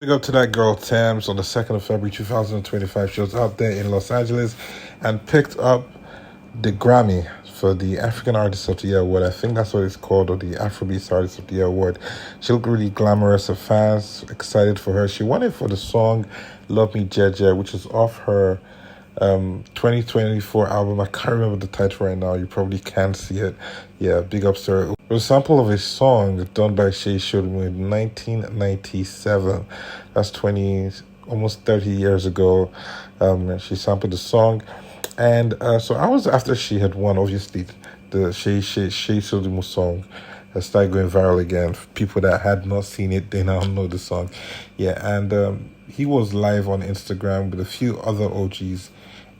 Big up to that girl Tems on the 2nd of February 2025. She was out there in Los Angeles and picked up the Grammy for the African Artist of the Year award. I think that's what it's called, or the Afrobeat Artist of the Year award. She looked really glamorous. Her fans excited for her. She won it for the song Love Me JEJE, which is off her 2024 album. I can't remember the title right now. You probably can't see it. Yeah, big ups to her. It was a sample of a song done by Sodimu in 1997. That's 20, almost 30 years ago. She sampled the song. And so I was after she had won, obviously, the Sodimu song started going viral again. People that had not seen it, they now know the song. Yeah, and he was live on Instagram with a few other OGs.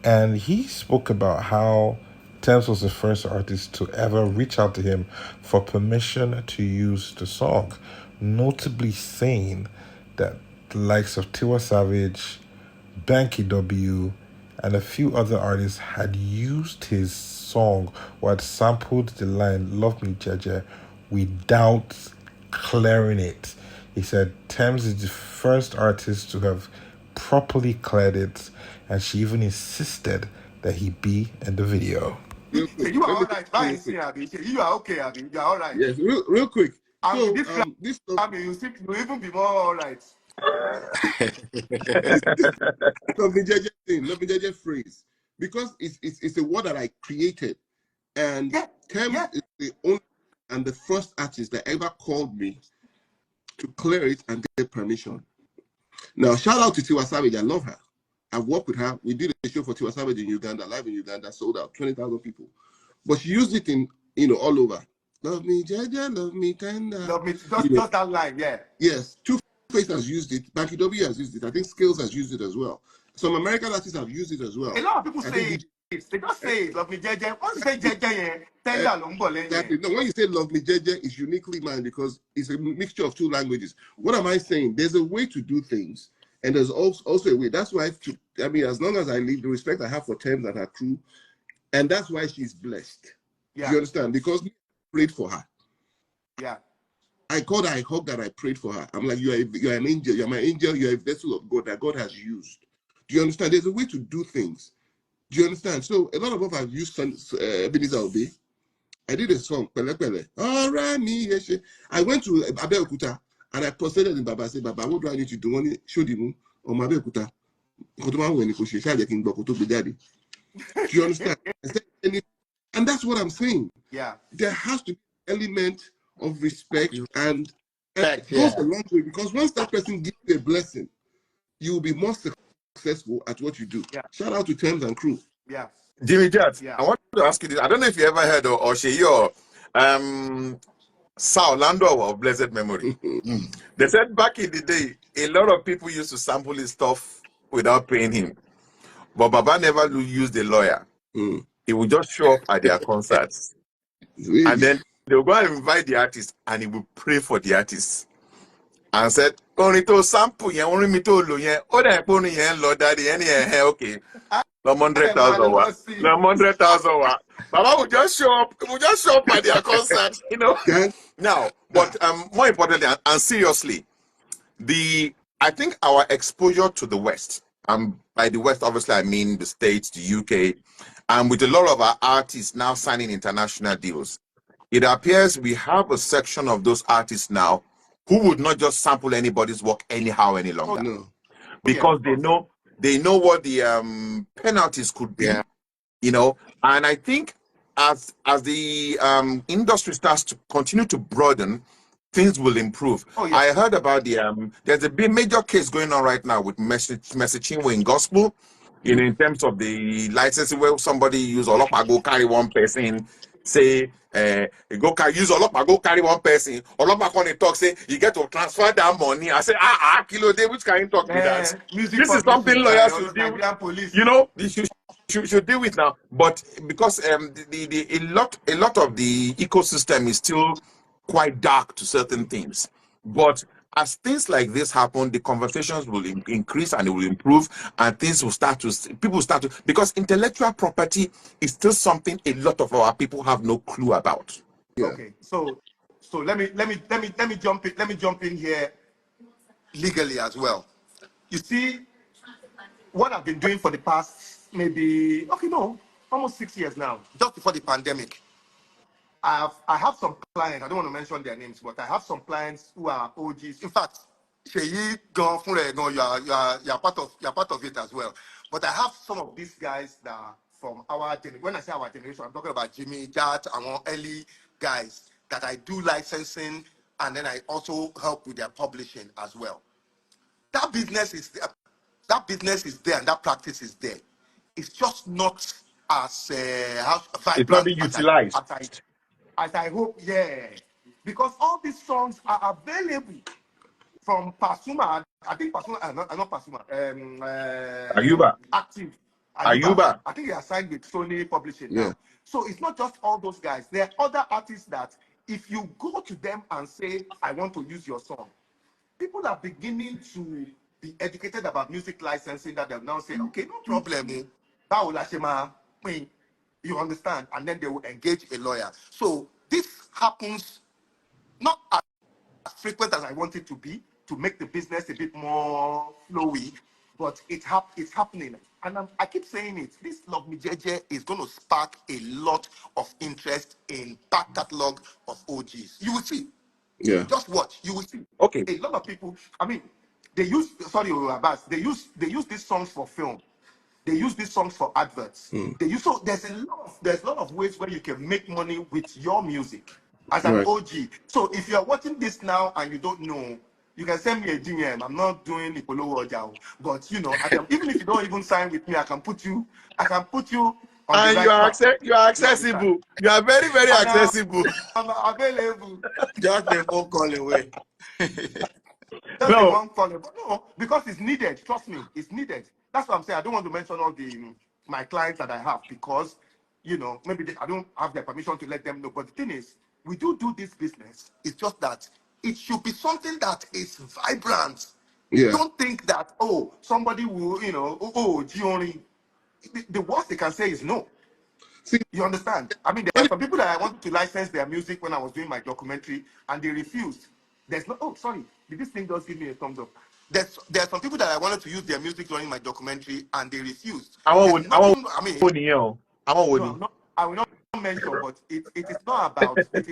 And he spoke about how Tems was the first artist to ever reach out to him for permission to use the song, notably saying that the likes of Tiwa Savage, Banky W, and a few other artists had used his song or had sampled the line Love Me JEJE without clearing it. He said Tems is the first artist to have properly cleared it, and she even insisted that he be in the video. You are all right. Fine, you are okay, Abby. You are all right. Yes, real quick. So, So, this you even be more all right. Love me JEJE thing, love me JEJE phrase, because it's a word that I created, and Tems is the only and the first artist that ever called me to clear it and get permission. Now, shout out to Tiwa Savage. I love her. I've worked with her. We did a show for Tiwa Savage in Uganda, live in Uganda, sold out 20,000 people. But she used it in all over. Love me JEJE, love me tender. Love me, just that line, yeah. Yes, Two-Face has used it. Banky W has used it. I think Skills has used it as well. Some American artists have used it as well. A lot of people say it. They just say it, love me JEJE. Once you say JEJE, exactly. No, when you say love me JEJE, it's uniquely mine because it's a mixture of two languages. What am I saying? There's a way to do things, and there's also a way. That's why, as long as I leave, the respect I have for Tems and her crew, and that's why she's blessed. Yeah. Do you understand? Because I prayed for her. Yeah. I called her, I hugged her, I prayed for her. I'm like, you're an angel, you're my angel, you're a vessel of God that God has used. Do you understand? There's a way to do things. Do you understand? So a lot of us have used Ebenezer Obey. I did a song, Pele Pele. All right, me. I went to Abeokuta and I proceeded in Baba. I said, Baba, what do I need to do? Sodimu or Abeokuta? Do you understand? And that's what I'm saying. Yeah. There has to be an element of respect and it goes a long way, because once that person gives you a blessing, you will be more successful at what you do. Yeah. Shout out to Tems and crew. Yeah. Jimmy Jat, I want to ask you this. I don't know if you ever heard of Seyi or Sao Lando of Blessed Memory. They said back in the day, a lot of people used to sample his stuff without paying him. But Baba never used a lawyer. He would just show up at their concerts. Really? And then they would go and invite the artist and he would pray for the artist. And said, only to sample, only me to lo yen, o da po ni yen lo daddy, okay. No 100,000 watt. No 100,000 watt. Baba would just show up. Would just show up at their concert, Now, but more importantly and seriously, I think our exposure to the West, by the West, obviously I mean the States, the UK, and with a lot of our artists now signing international deals, it appears we have a section of those artists now who would not just sample anybody's work anyhow any longer. No. Because they know what the penalties could be. Yeah. And I think as the industry starts to continue to broaden, things will improve. I heard about there's a big major case going on right now with Mesichinwe in gospel, in terms of the licensing, where somebody use Olopa go carry one person, say use Olopa go carry one person, Olopa can talk, say you get to transfer that money. I say kilo day, which kind of talk with that? This is something lawyers should deal. Should deal with now, but because a lot of the ecosystem is still quite dark to certain things, but as things like this happen, the conversations will increase and it will improve, and things will people start to, because intellectual property is still something a lot of our people have no clue about. Yeah. Okay, so let me jump in. Let me jump in here. legally as well. You see, what I've been doing for the past almost 6 years now, just before the pandemic. I have some clients, I don't want to mention their names, but I have some clients who are OGs. In fact, Seyi, you're part of it as well. But I have some of these guys that are from our generation. When I say our generation, I'm talking about Jimmy, Jat, and all early guys that I do licensing, and then I also help with their publishing as well. That business is there. That business is there, and that practice is there. It's just not as It's not vibrant being utilized. as I hope, yeah. Because all these songs are available from Pasuma. I think Pasuma, not Pasuma, Ayuba. Active. Ayuba. I think he has signed with Sony Publishing Yeah. now. So it's not just all those guys. There are other artists that if you go to them and say, I want to use your song, people are beginning to be educated about music licensing that they'll now say, okay, no problem. You understand? And then they will engage a lawyer. So this happens not as frequent as I want it to be to make the business a bit more flowy, but it's happening. And I keep saying it. This Love Me JEJE is going to spark a lot of interest in back catalog of OGs. You will see. Yeah. Just watch. You will see. Okay. A lot of people. I mean, they use. Sorry, Abbas. They use these songs for film. They use these songs for adverts. They use so there's a lot of ways where you can make money with your music as an Right. OG. So if you are watching this now and you don't know, you can send me a DM. I'm not doing Ipolo Ojao, but you know, I can, even if you don't even sign with me, I can put you on And the you right are path. you are accessible. You are very, very And accessible. I'm available. Just a phone call away. Just a No. one call, but no, because it's needed. Trust me, it's needed. That's what I'm saying. I don't want to mention all my clients that I have because, you know, maybe I don't have their permission to let them know. But the thing is, we do this business. It's just that it should be something that is vibrant. Yeah. Don't think that somebody will, Gioni. The worst they can say is no. See, You understand? I mean, there are some people that I wanted to license their music when I was doing my documentary, and they refused. There's no. Oh, sorry. Did this thing just give me a thumbs up? There are some people that I wanted to use their music during my documentary, and they refused. There's nothing. I mean, no, I'm not. I will not mention, but it is not about it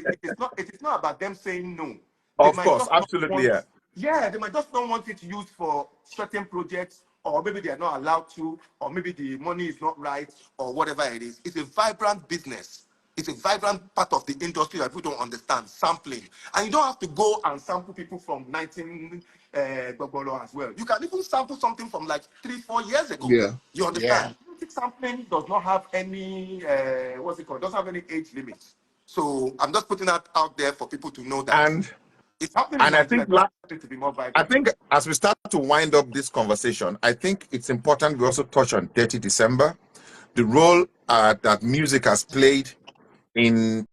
is not about them saying no. They Of might course, just not absolutely, want. yeah. Yeah, they might just not want it used for certain projects, or maybe they are not allowed to, or maybe the money is not right, or whatever it is. It's a vibrant business. It's a vibrant part of the industry that people don't understand, sampling. And you don't have to go and sample people from 19 Gbogbolo as well. You can even sample something from like 3-4 years ago. yeah. You understand? Music sampling does not have any, doesn't have any age limit. So I'm just putting that out there for people to know that And it's happening in I Nigeria. think Just want it to be more vibrant. I think as we start to wind up this conversation, I think it's important we also touch on 30 December, the role that music has played in